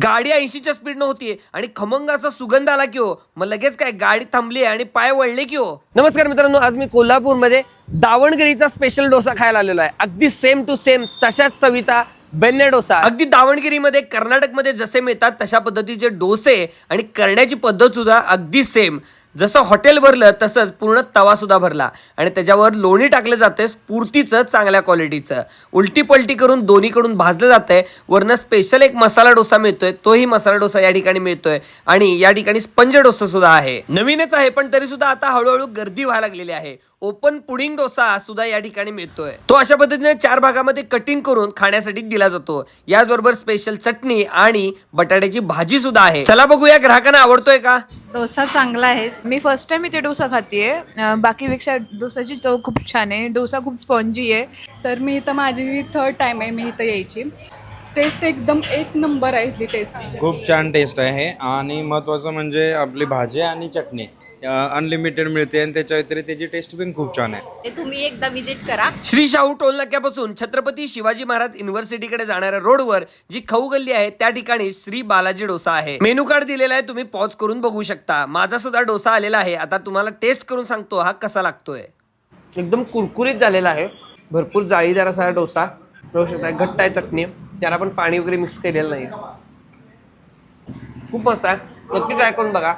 गाडी 80च्या स्पीडनं होतीये आणि खमंगाचा सुगंध आला की हो, मग लगेच काय गाडी थांबली आणि पाय वळले की हो. नमस्कार मित्रांनो, आज मी कोल्हापूरमध्ये दावणगिरीचा स्पेशल डोसा खायला आलेलो आहे. अगदी सेम टू सेम तशाच चवीचा बेन्ने डोसा. अगदी दावणगिरीमध्ये कर्नाटकमध्ये जसे मिळतात तशा पद्धतीचे डोसे आणि करण्याची पद्धत सुद्धा अगदी सेम. जसं हॉटेल भरलं तसंच पूर्ण तवा सुद्धा भरला आणि त्याच्यावर लोणी टाकलं जाते स्फूर्तीचं चांगल्या क्वालिटीचं. उलटी पलटी करून दोन्हीकडून भाजलं जातंय. वरनं स्पेशल एक मसाला डोसा मिळतोय, तोही मसाला डोसा या ठिकाणी मिळतोय आणि या ठिकाणी स्पंज डोसा सुद्धा आहे. नवीनच आहे पण तरी सुद्धा आता हळूहळू गर्दी व्हायला लागलेली आहे. ओपन पुडिंग डोसा सुद्धा या ठिकाणी मिळतोय. तो अशा पद्धतीने 4 भागामध्ये कटिंग करून खाण्यासाठी दिला जातो. याचबरोबर स्पेशल चटणी आणि बटाट्याची भाजी सुद्धा आहे. चला बघूया ग्राहकांना आवडतोय का. डोसा चांगला आहे. मी फर्स्ट टाइम इथे डोसा खातीये. बाकीपेक्षा डोसाची चव खूप छान आहे. डोसा खूप स्पॉन्जी आहे. तर मी इथं माझी 3rd टाइम आहे मी इथं यायची. टेस्ट एकदम एक नंबर आहे इथली टेस्ट. खूप छान टेस्ट आहे आणि महत्त्वाचं म्हणजे आपली भाजी आणि चटणी अनलिमिटेड मिळते आणि त्याच्या व्यतिरिक्त त्याची टेस्ट पण खूप छान आहे. ते तुम्ही एकदा विजिट करा. श्री शाहू टोल नाक्यापासून छत्रपती शिवाजी महाराज युनिव्हर्सिटीकडे जाणाऱ्या रोडवर जी खाऊ गल्ली आहे त्या ठिकाणी श्री बालाजी डोसा आहे. मेनू कार्ड दिलेला आहे, तुम्ही पॉज करून बघू शकता. माझा सुद्धा डोसा आलेला आहे. आता तुम्हाला टेस्ट करून सांगतो हा कसा लागतोय. एकदम कुरकुरीत झालेला आहे. भरपूर जाळीदार असा डोसा बघू शकता. घट्ट आहे चटणी, त्याला पण पाणी वगैरे मिक्स केलेलं नाही. खूप मस्त आहे, नक्की ट्राय करून बघा.